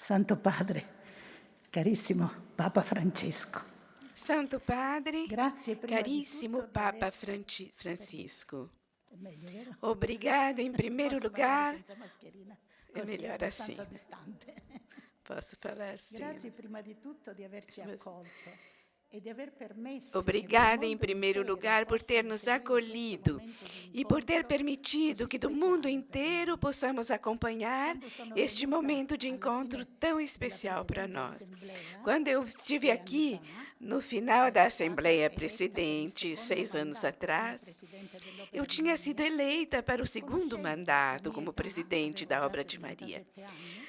Santo Padre, carissimo Papa Francesco. Santo Padre, Grazie prima di carissimo tutto Papa per Francisco, È meglio, vero? obrigado em primeiro Posso parlare lugar. senza mascherina, È così melhor abbastanza assim. distante. Posso falar sim. Grazie prima di tutto di averci accolto e di aver permesso Obrigada, em primeiro lugar, por ter nos acolhido e por ter permitido que do mundo inteiro possamos acompanhar este momento de encontro tão especial para nós. Quando eu estive aqui, no final da Assembleia Precedente, 6 anos atrás, eu tinha sido eleita para o segundo mandato como presidente da Obra de Maria.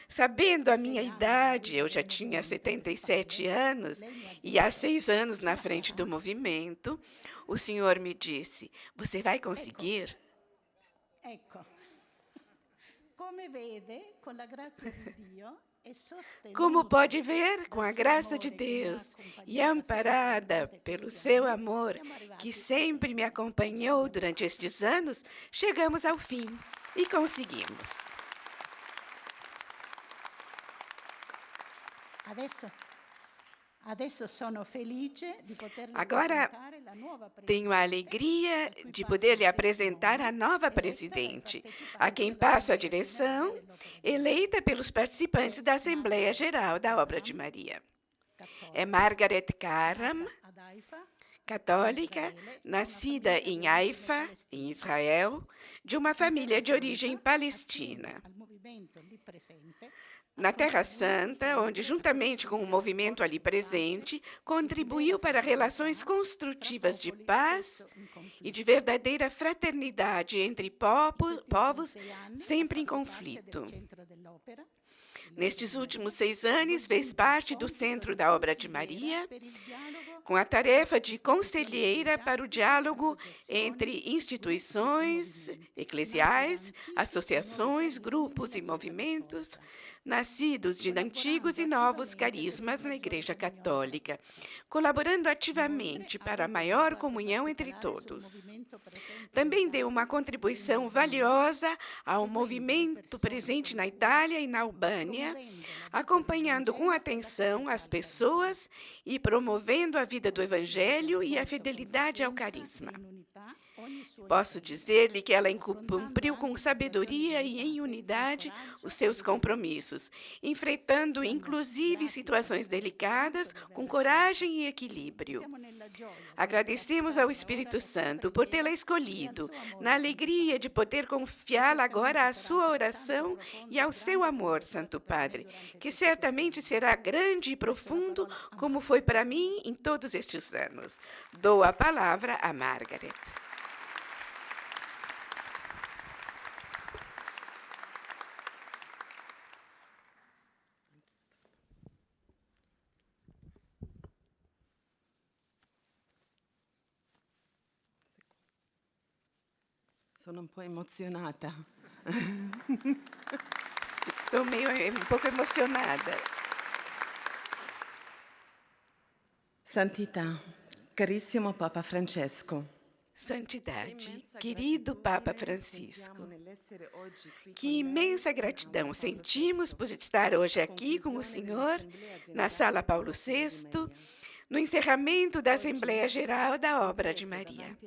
Sabendo a minha idade, eu já tinha 77 anos, e há 6 anos na frente do movimento, o senhor me disse: "Você vai conseguir?" Ecco, come vede, con la grazia di Dio, è sostenuta Como pode ver, com a graça de Deus e amparada pelo seu amor, que sempre me acompanhou durante estes anos, chegamos ao fim e conseguimos. Adesso sono felice di poterle Agora presentare la nuova tenho a alegria de poder lhe apresentar a nova presidente, a quem passo a direção, eleita pelos participantes da Assembleia Geral da Obra de Maria. É Margaret Karam, ad Haifa, católica, nascida em Haifa, em Israel, de uma família de origem palestina. al movimento lì presente, Na Terra Santa, onde, juntamente com o movimento ali presente, contribuiu para relações construtivas de paz e de verdadeira fraternidade entre povos sempre em conflito. centro dell'opera, Nestes últimos 6 anos, fez parte do Centro da Obra de Maria, per il dialogo com a tarefa de conselheira para o diálogo entre instituições eclesiais, associações, grupos e movimentos, nascidos de antigos e novos carismas na Igreja Católica, colaborando ativamente para a maior comunhão entre todos. Também deu uma contribuição valiosa ao movimento presente na Itália e na Albânia, acompanhando com atenção as pessoas e promovendo a vida do Evangelho e a fidelidade ao carisma. in unità, ogni suo Posso dizer-lhe que ela cumpriu com sabedoria e em unidade os seus compromissos, enfrentando inclusive situações delicadas com coragem e equilíbrio. siamo nella gioia Agradecemos ao Espírito Santo por tê-la escolhido, na alegria de poder confiá-la agora à sua oração e ao seu amor, Santo Padre, que certamente será grande e profundo, como foi para mim em todos estes anos. Dou a palavra a Margaret. Sono un po' emozionata. Estou um pouco emocionada. Santità, carissimo Papa Francesco. Santidade, querido Papa Francisco, que imensa gratidão sentimos por estar hoje aqui com o Senhor, na Sala Paulo VI, no encerramento da Assembleia Geral da Obra de Maria.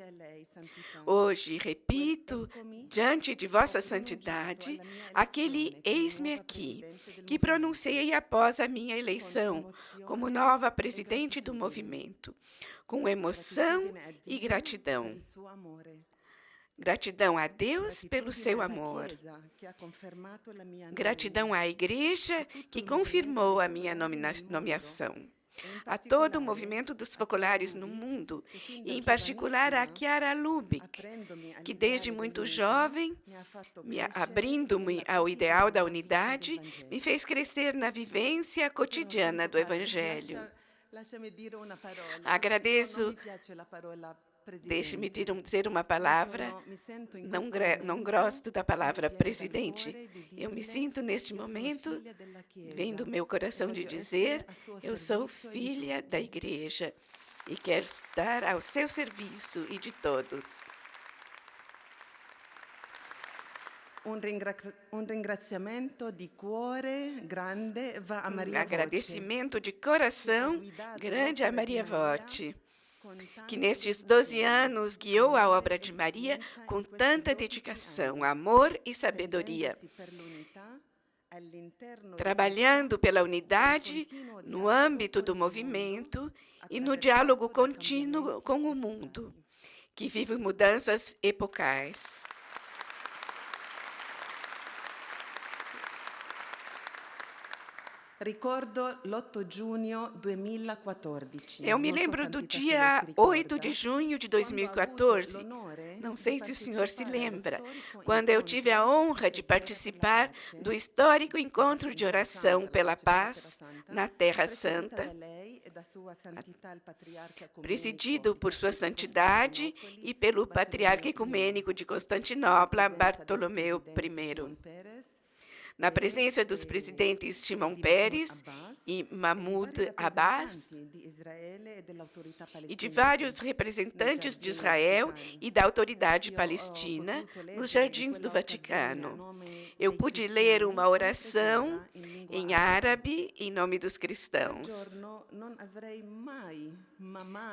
Hoje, repito, diante de Vossa Santidade, aquele eis-me aqui, que pronunciei após a minha eleição como nova presidente do movimento, com emoção e gratidão. Gratidão a Deus pelo seu amor. Gratidão à Igreja que confirmou a minha nomeação. A todo o movimento dos focolares no mundo, e em particular a Chiara Lubick, que desde muito jovem, abrindo-me ao ideal da unidade, me fez crescer na vivência cotidiana do Evangelho. Agradeço. Deixe-me dizer uma palavra, não gosto da palavra presidente. Eu me sinto neste momento, vem do meu coração de dizer, eu sou filha da Igreja e quero estar ao seu serviço e de todos. Un ringraziamento di cuore grande va a Maria Voce, agradecimento de coração grande a Maria Voce, que nestes 12 anos guiou a obra de Maria com tanta dedicação, amor e sabedoria, trabalhando pela unidade no âmbito do movimento e no diálogo contínuo com o mundo, que vive mudanças epocais. Ricordo l'8 giugno 2014. Eu me lembro do dia 8 de junho de 2014, não sei se o senhor se lembra, quando eu tive a honra de participar do histórico encontro de oração pela paz na Terra Santa, presidido por Sua Santidade e pelo Patriarca Ecumênico de Constantinopla, Bartolomeu I, na presença dos presidentes Shimon Peres e Mahmoud Abbas e de vários representantes de Israel e da autoridade palestina nos jardins do Vaticano. Eu pude ler uma oração em árabe em nome dos cristãos.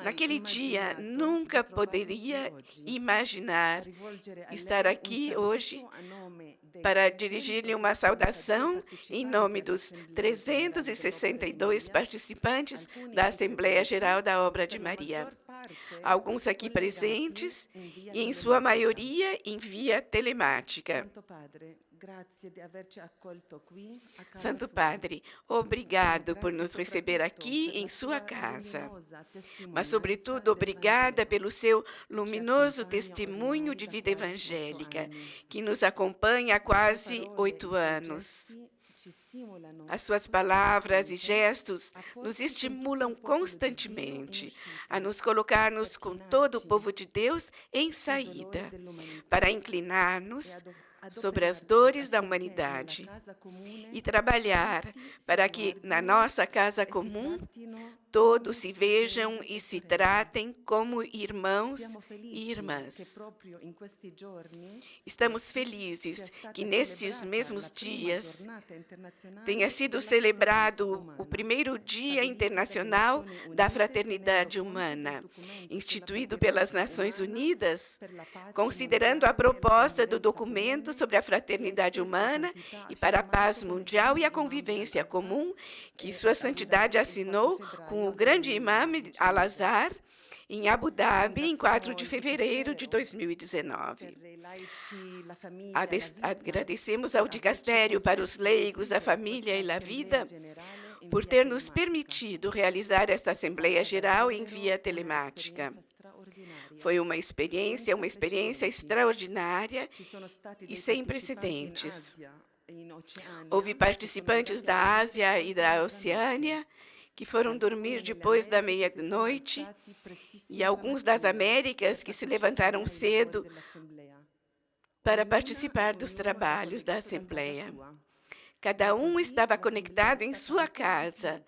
Naquele dia, nunca poderia imaginar estar aqui hoje para dirigir-lhe uma saudação em nome dos 362 participantes da Assembleia Geral da Obra de Maria. Alguns aqui presentes e, em sua maioria, em via telemática. Santo Padre, obrigado por nos receber aqui em sua casa, mas, sobretudo, obrigada pelo seu luminoso testemunho de vida evangélica, que nos acompanha há quase 8 anos. As suas palavras e gestos nos estimulam constantemente a nos colocarmos com todo o povo de Deus em saída, para inclinar-nos sobre as dores da humanidade e trabalhar para que, na nossa casa comum, todos se vejam e se tratem como irmãos e irmãs. Estamos felizes que, nestes mesmos dias, tenha sido celebrado o primeiro Dia Internacional da Fraternidade Humana, instituído pelas Nações Unidas, considerando a proposta do documento sobre a fraternidade humana e para a paz mundial e a convivência comum, que Sua Santidade assinou com o grande imã Al-Azhar, em Abu Dhabi, em 4 de fevereiro de 2019. Agradecemos ao dicastério para os leigos, a família e a vida, por ter nos permitido realizar esta Assembleia Geral em via telemática. Foi uma experiência extraordinária e sem precedentes. Houve participantes da Ásia e da Oceânia que foram dormir depois da meia-noite e alguns das Américas que se levantaram cedo para participar dos trabalhos da Assembleia. Cada um estava conectado em sua casa,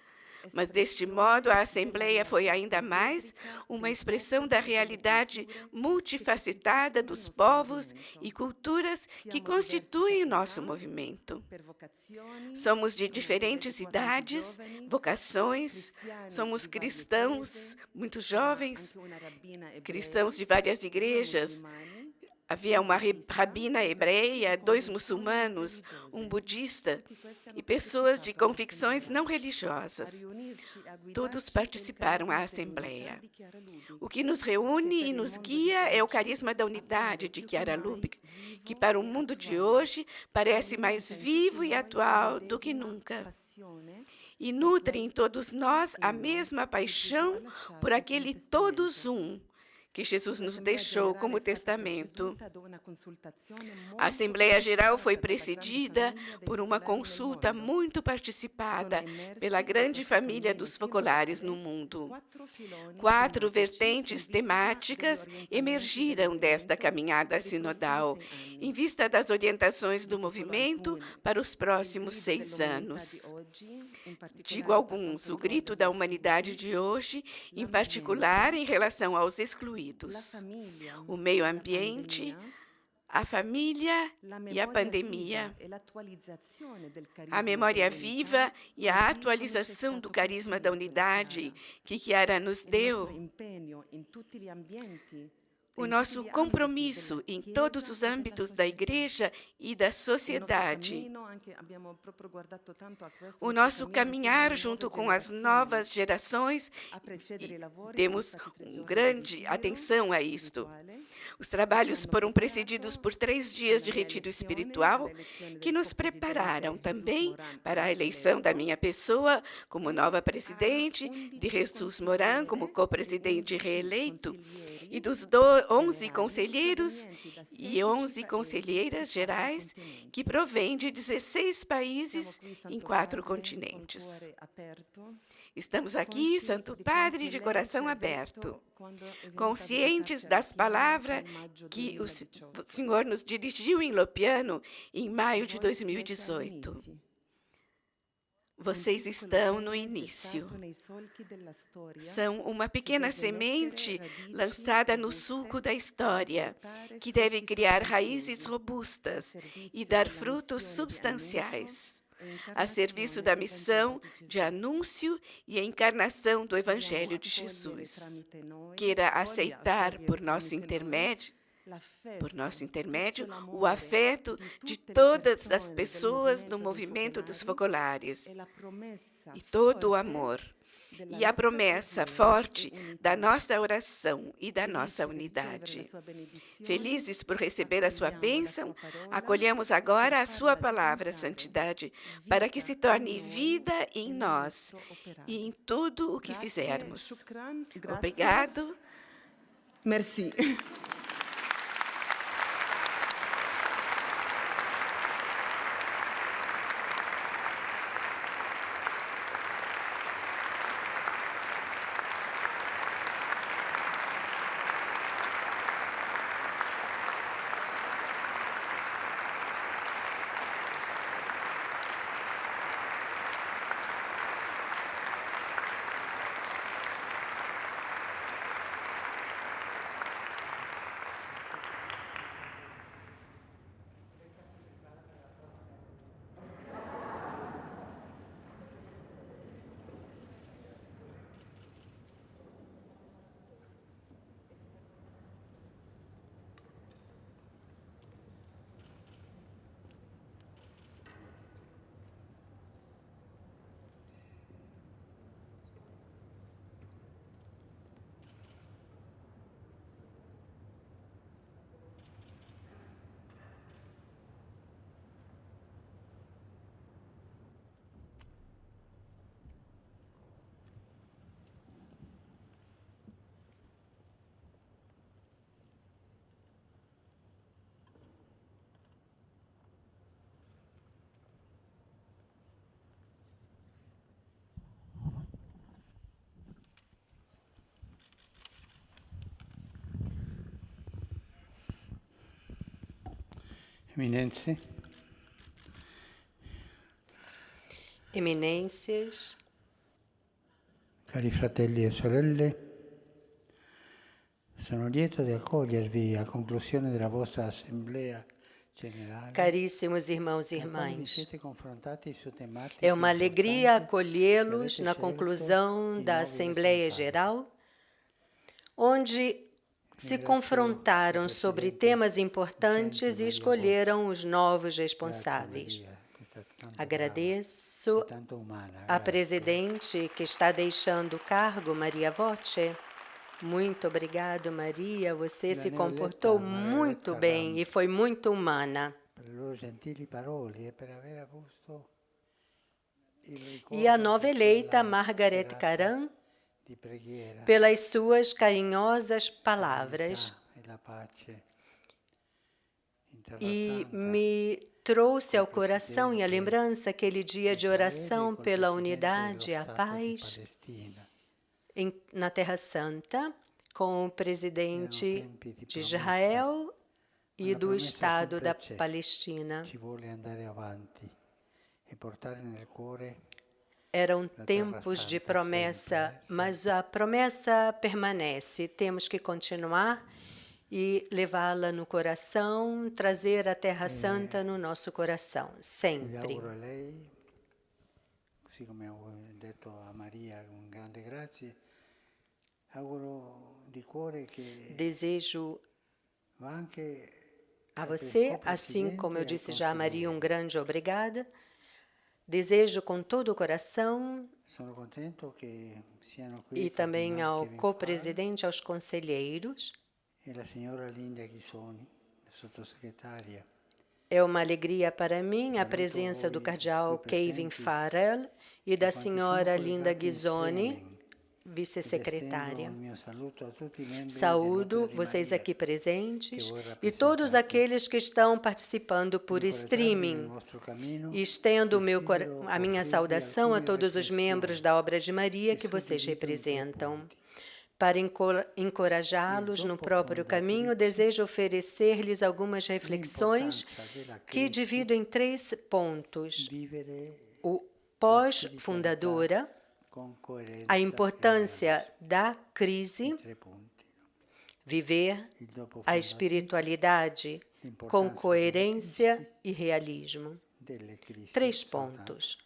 mas, deste modo, a Assembleia foi ainda mais uma expressão da realidade multifacetada dos povos e culturas que constituem o nosso movimento. Somos de diferentes idades, vocações, somos cristãos muito jovens, cristãos de várias igrejas. Havia uma rabina hebreia, 2 muçulmanos, um budista e pessoas de convicções não religiosas. Todos participaram da Assembleia. O que nos reúne e nos guia é o carisma da unidade de Chiara Lubich, que para o mundo de hoje parece mais vivo e atual do que nunca. E nutre em todos nós a mesma paixão por aquele todos um, que Jesus nos deixou como testamento. A Assembleia Geral foi precedida por uma consulta muito participada pela grande família dos focolares no mundo. 4 vertentes temáticas emergiram desta caminhada sinodal, em vista das orientações do movimento para os próximos 6 anos. Digo alguns: o grito da humanidade de hoje, em particular em relação aos excluídos, o meio ambiente, a família e a pandemia, a memória viva e a atualização do carisma da unidade que Chiara nos deu, o nosso compromisso em todos os âmbitos da Igreja e da sociedade, o nosso caminhar junto com as novas gerações, e temos grande atenção a isto. Os trabalhos foram precedidos por 3 dias de retiro espiritual que nos prepararam também para a eleição da minha pessoa como nova presidente, de Jesus Moran como co-presidente reeleito e dos 11 conselheiros e 11 conselheiras gerais que provêm de 16 países em 4 continentes. Estamos aqui, Santo Padre, de coração aberto, conscientes das palavras que o Senhor nos dirigiu em Lopiano em maio de 2018. Vocês estão no início. São uma pequena semente lançada no sulco da história, que deve criar raízes robustas e dar frutos substanciais, a serviço da missão de anúncio e encarnação do Evangelho de Jesus. Queira aceitar por nosso intermédio o afeto de todas as pessoas no movimento dos focolares e todo o amor e a promessa forte da nossa oração e da nossa unidade. Felizes por receber a sua bênção, acolhemos agora a sua palavra, santidade, para que se torne vida em nós e em tudo o que fizermos. Obrigado. Merci. Eminências, cari fratelli e sorelle, sono lieto di accogliervi a conclusione della vostra assemblea generale. caríssimos irmãos e irmãs, é uma alegria acolhê-los na conclusão da Assembleia Geral, onde se confrontaram sobre temas importantes e escolheram os novos responsáveis. Agradeço à presidente que está deixando o cargo, Maria Voce. Muito obrigado, Maria. Você se comportou muito bem e foi muito humana. E a nova eleita, Margaret Caram, pelas suas carinhosas palavras. E me trouxe ao coração e à lembrança aquele dia de oração pela unidade e a paz na Terra Santa, com o presidente de Israel e do Estado da Palestina. Eram tempos de promessa, mas a promessa permanece. Temos que continuar e levá-la no coração, trazer a Terra Santa no nosso coração, Gli sempre. auguro a lei, così come ho detto a Maria con grande grazie, auguro di cuore che Desejo va anche a per você, il assim como eu co-presidente e ai disse já a Maria, um consiglieri. grande obrigada. Desejo com todo o coração Sono contento che siano qui e também Ferdinand ao Kevin Farr co-presidente, aos conselheiros. e la signora Linda Ghisoni, sottosegretaria. É uma alegria para mim a Saluto presença do voi cardeal qui Kevin presenti Farrell e da e quanti sono senhora Linda collegati Ghisoni, insieme, ed estendo vice-secretária. il mio saluto a tutti i membri Saúdo dell'Opera di vocês Maria aqui presentes che voi e todos rappresentate. aqueles que estão participando por Incoraggiarvi nel streaming. vostro cammino, E estendo desidero a minha offrirvi saudação a alcune todos os membros da Obra de Maria que che vocês suddivido in 3 representam. punti. Para encorajá-los no próprio caminho, desejo oferecer-lhes algumas reflexões L'importanza della que crisi, divido em 3 pontos. vivere O pós-fundadora, con coerenza a e importância da crise, realismo. 3 punti. viver Il dopo a espiritualidade com coerência e realismo. delle crisi 3 soltanto. pontos.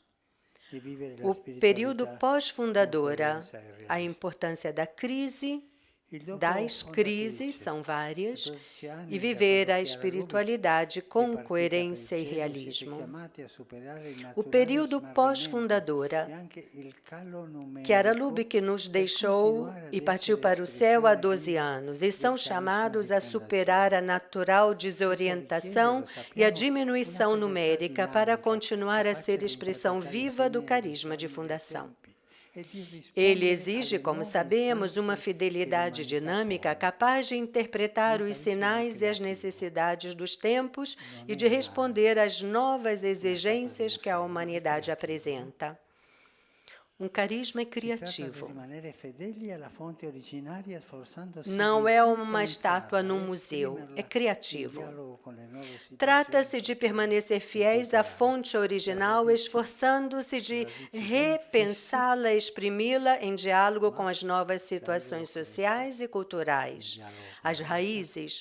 E vivere la O período spiritualità pós-fundadora, con coerenza e a realismo. importância da crise, Il dopo das fondatrice, crises, são várias, 14 anni e da viver a parrocchiara espiritualidade Lubick, com che partita coerência e per il cielo, siete realismo. chiamati a superare il O naturale período smarrimento pós-fundadora, e anche il calo numerico Chiara Lubick nos deixou continuare ad e partiu essere para o céu há espressione 12 viva anos e são del carisma chamados di a superar a natural desorientação e a diminuição numérica para continuar a ser expressão viva do carisma de fundação. Ele exige, como sabemos, uma fidelidade dinâmica capaz de interpretar os sinais e as necessidades dos tempos e de responder às novas exigências que a humanidade apresenta. Um carisma criativo. Não é uma estátua num museu, é criativo. Trata-se de permanecer fiéis à fonte original, esforçando-se de repensá-la e exprimi-la em diálogo com as novas situações sociais e culturais. As raízes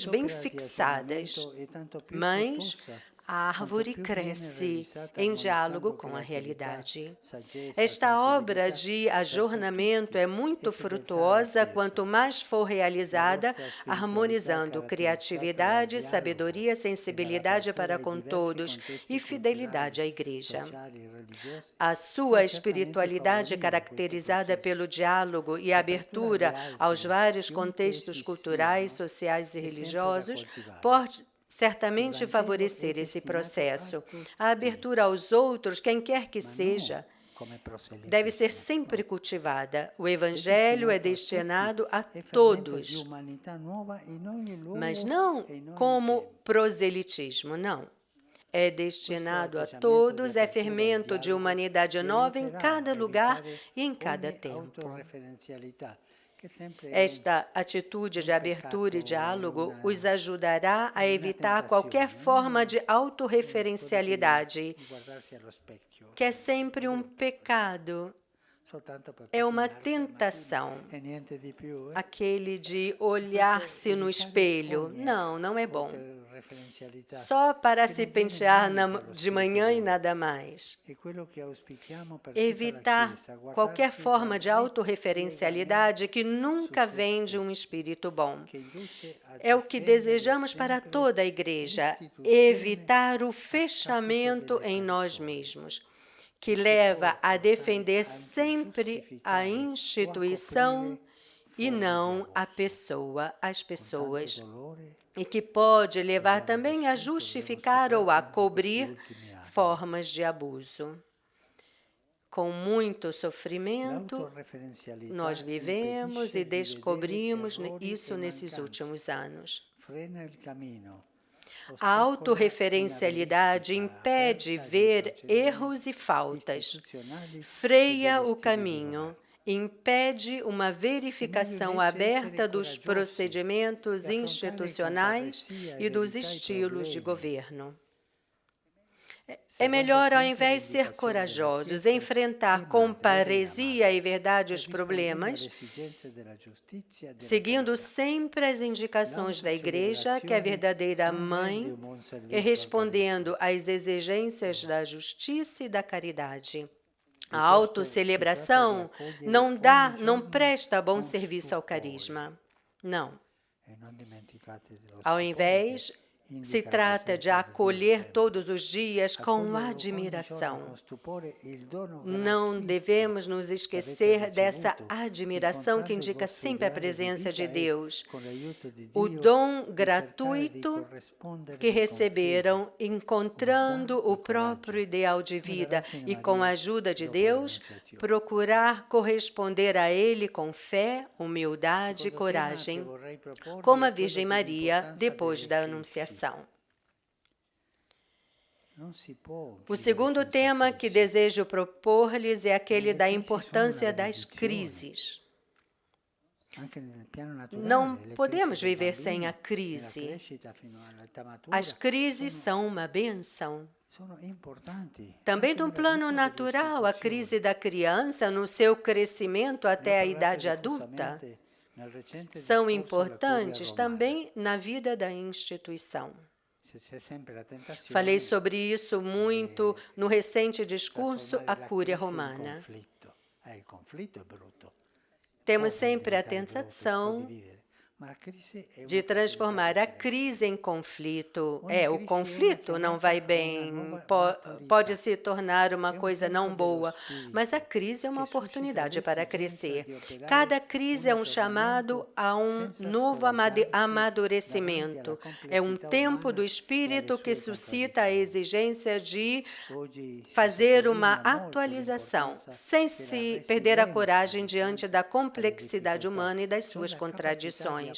bem fixadas, mas a árvore cresce em diálogo com a realidade. Esta obra de ajornamento é muito frutuosa quanto mais for realizada, harmonizando criatividade, sabedoria, sensibilidade para com todos e fidelidade à Igreja. A sua espiritualidade, caracterizada pelo diálogo e abertura aos vários contextos culturais, sociais e religiosos, pode certamente favorecer esse processo. A abertura aos outros, quem quer que seja, deve ser sempre cultivada. O Evangelho é destinado a todos, mas não como proselitismo, não. É destinado a todos, é fermento de humanidade nova em cada lugar e em cada tempo. Esta atitude de abertura e diálogo os ajudará a evitar qualquer forma de autorreferencialidade, que é sempre um pecado, é uma tentação, aquele de olhar-se no espelho. Não, não é bom. Só para se pentear de manhã e nada mais. Evitar qualquer forma de autorreferencialidade que nunca vem de um espírito bom. É o que desejamos para toda a Igreja, evitar o fechamento em nós mesmos, que leva a defender sempre a instituição e não a pessoa, as pessoas, e que pode levar também a justificar ou a cobrir formas de abuso. Com muito sofrimento, nós vivemos e descobrimos isso nesses últimos anos. A autorreferencialidade impede ver erros e faltas, freia o caminho, impede uma verificação aberta dos procedimentos institucionais e dos estilos de governo. É melhor, ao invés de ser corajosos, enfrentar com paresia e verdade os problemas, seguindo sempre as indicações da Igreja, que é a verdadeira mãe, e respondendo às exigências da justiça e da caridade. A autocelebração não presta bom serviço ao carisma. Não. Ao invés, se trata de acolher todos os dias com admiração. Não devemos nos esquecer dessa admiração que indica sempre a presença de Deus. O dom gratuito que receberam, encontrando o próprio ideal de vida e, com a ajuda de Deus, procurar corresponder a ele com fé, humildade e coragem, como a Virgem Maria depois da Anunciação. O segundo tema que desejo propor-lhes é aquele da importância das crises. Não podemos viver sem a crise. As crises são uma bênção. Também no plano natural, a crise da criança no seu crescimento até a idade adulta são importantes também na vida da instituição. Falei sobre isso muito no recente discurso à Cúria Romana. Temos sempre a tentação de transformar a crise em conflito. O conflito não vai bem, pode se tornar uma coisa não boa, mas a crise é uma oportunidade para crescer. Cada crise é um chamado a um novo amadurecimento. É um tempo do Espírito que suscita a exigência de fazer uma atualização, sem se perder a coragem diante da complexidade humana e das suas contradições.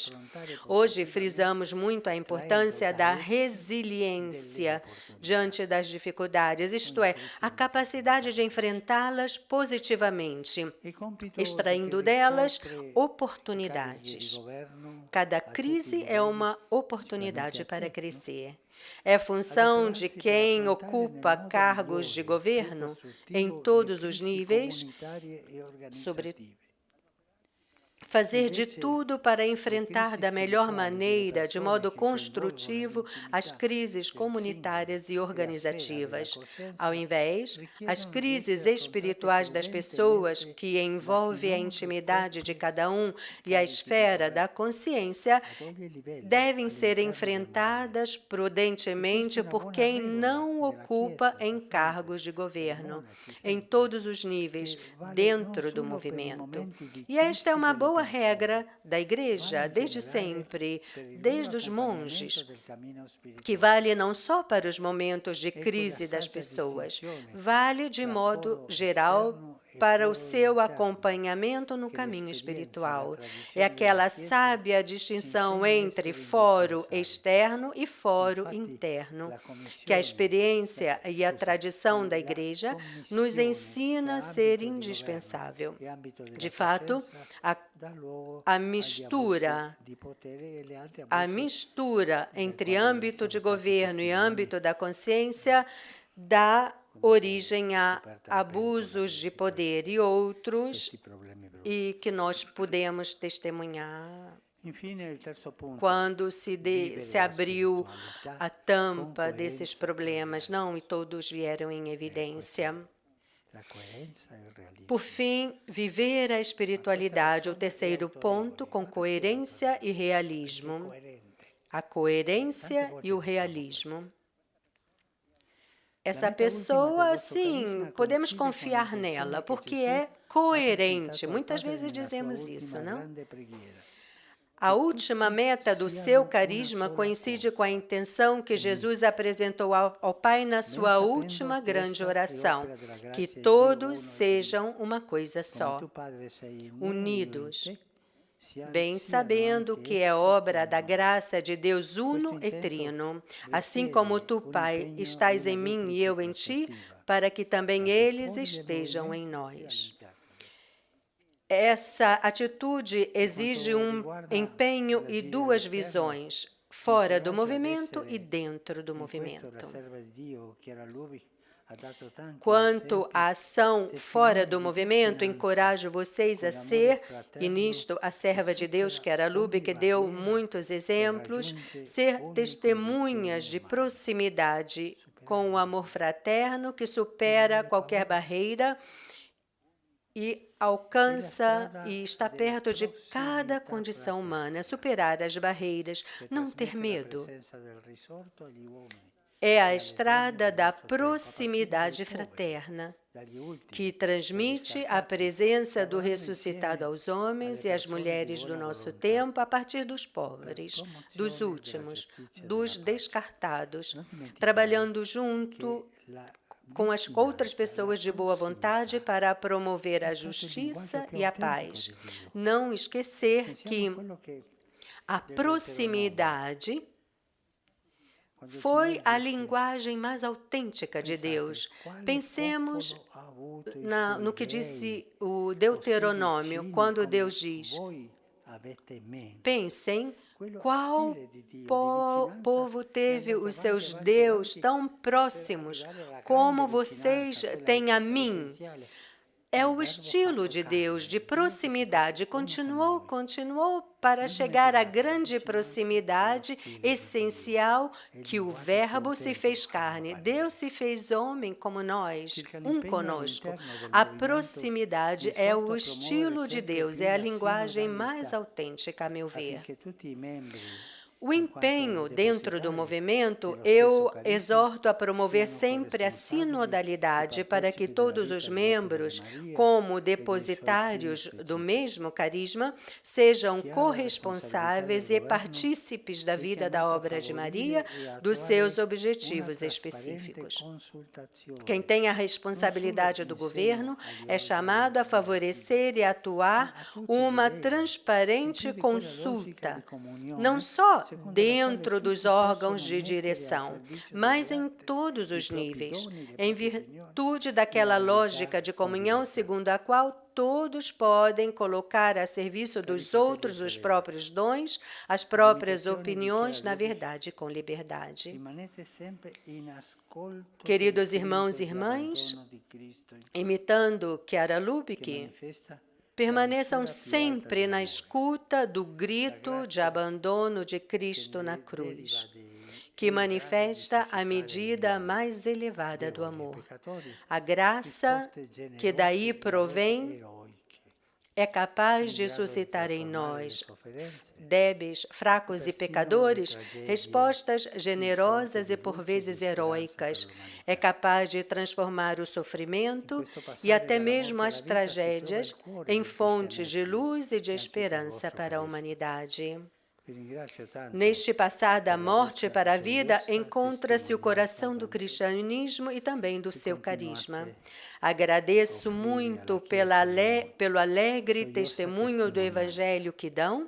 Hoje, frisamos muito a importância da resiliência diante das dificuldades, isto é, a capacidade de enfrentá-las positivamente, extraindo delas oportunidades. Cada crise é uma oportunidade para crescer. É função de quem ocupa cargos de governo em todos os níveis, sobretudo, fazer de tudo para enfrentar da melhor maneira, de modo construtivo, as crises comunitárias e organizativas. Ao invés, as crises espirituais das pessoas, que envolvem a intimidade de cada um e a esfera da consciência, devem ser enfrentadas prudentemente por quem não ocupa encargos de governo, em todos os níveis, dentro do movimento. E esta é uma boa regra da Igreja, desde sempre, desde os monges, que vale não só para os momentos de crise das pessoas, vale de modo geral para o seu acompanhamento no caminho espiritual. É aquela sábia distinção entre foro externo e foro interno, que a experiência e a tradição da Igreja nos ensina a ser indispensável. De fato, a mistura entre âmbito de governo e âmbito da consciência dá origem a abusos de poder e outros, e que nós podemos testemunhar quando se abriu a tampa desses problemas, e todos vieram em evidência. Por fim, viver a espiritualidade, o terceiro ponto, com coerência e realismo. A coerência e o realismo. Essa pessoa, sim, podemos confiar nela, porque é coerente. Muitas vezes dizemos isso, não? A última meta do seu carisma coincide com a intenção que Jesus apresentou ao Pai na sua última grande oração, que todos sejam uma coisa só, unidos, bem sabendo que é obra da graça de Deus uno e trino, assim como tu, Pai, estás em mim e eu em ti, para que também eles estejam em nós. Essa atitude exige um empenho e duas visões. fora do movimento e dentro do movimento. Quanto à ação fora do movimento, encorajo vocês a ser, e nisto a serva de Deus, que era Lube, que deu muitos exemplos, ser testemunhas de proximidade com o amor fraterno que supera qualquer barreira e alcança e está perto de cada condição humana, superar as barreiras, não ter medo. É a estrada da proximidade fraterna, que transmite a presença do ressuscitado aos homens e às mulheres do nosso tempo a partir dos pobres, dos últimos, dos descartados, trabalhando junto com as outras pessoas de boa vontade para promover a justiça e a paz. Não esquecer que a proximidade foi a linguagem mais autêntica de Deus. Pensemos no que disse o Deuteronômio, quando Deus diz: pensem qual povo teve os seus deuses tão próximos como vocês têm a mim. É o estilo de Deus, de proximidade. Continuou para chegar à grande proximidade essencial que o Verbo se fez carne. Deus se fez homem como nós, um conosco. A proximidade é o estilo de Deus, é a linguagem mais autêntica, a meu ver. O empenho dentro do movimento, eu exorto a promover sempre a sinodalidade para que todos os membros, como depositários do mesmo carisma, sejam corresponsáveis e partícipes da vida da obra de Maria, dos seus objetivos específicos. Quem tem a responsabilidade do governo é chamado a favorecer e atuar uma transparente consulta, não só dentro dos órgãos de direção, mas em todos os níveis, em virtude daquela lógica de comunhão segundo a qual todos podem colocar a serviço dos outros os próprios dons, as próprias opiniões, na verdade, com liberdade. Queridos irmãos e irmãs, imitando Chiara Lubich, permaneçam sempre na escuta do grito de abandono de Cristo na cruz, que manifesta a medida mais elevada do amor. A graça que daí provém é capaz de suscitar em nós, débeis, fracos e pecadores, respostas generosas e por vezes heróicas. É capaz de transformar o sofrimento e até mesmo as tragédias em fonte de luz e de esperança para a humanidade. Neste passar da morte para a vida, encontra-se o coração do cristianismo e também do seu carisma. Agradeço muito pelo alegre testemunho do Evangelho que dão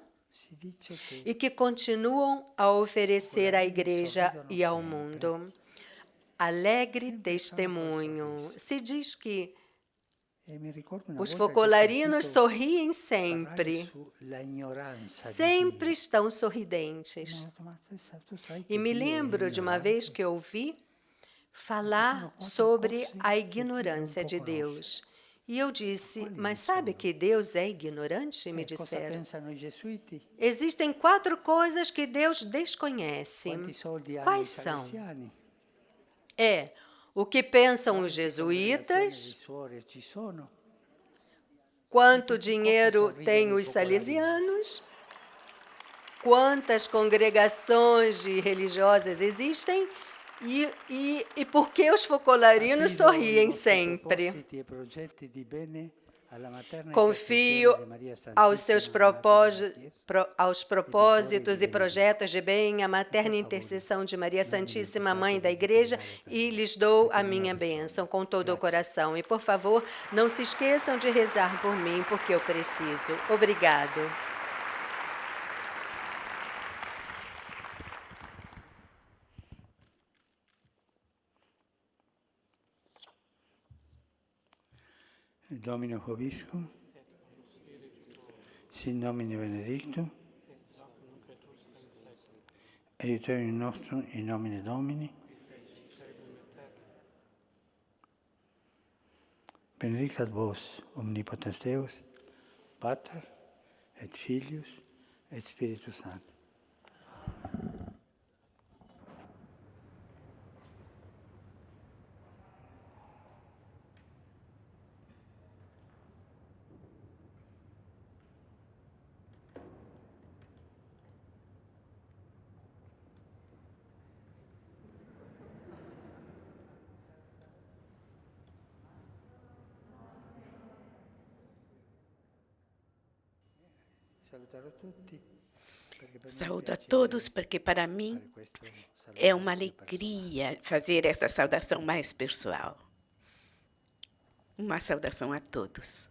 e que continuam a oferecer à Igreja e ao mundo. Alegre testemunho. Se diz que os focolarinos sorriem sempre. Sempre estão sorridentes. E me lembro de uma vez que ouvi falar sobre a ignorância de Deus. E eu disse, mas sabe que Deus é ignorante? Me disseram. Existem 4 coisas que Deus desconhece. Quais são? O que pensam os jesuítas, quanto dinheiro têm os salesianos, quantas congregações religiosas existem e por que os focolarinos sorriem sempre. Confio aos propósitos e projetos de bem à materna intercessão de Maria Santíssima, Mãe da Igreja, e lhes dou a minha bênção com todo o coração. E, por favor, não se esqueçam de rezar por mim, porque eu preciso. Obrigado. Domino Vobiscum, sin nomine benedictum, Aiuterium nostrum in nomine Domini. Benedicat vos omnipotens Deus, Pater et Filius et Spiritus Sanctus. Saúdo a todos, porque para mim é uma alegria fazer essa saudação mais pessoal. Uma saudação a todos.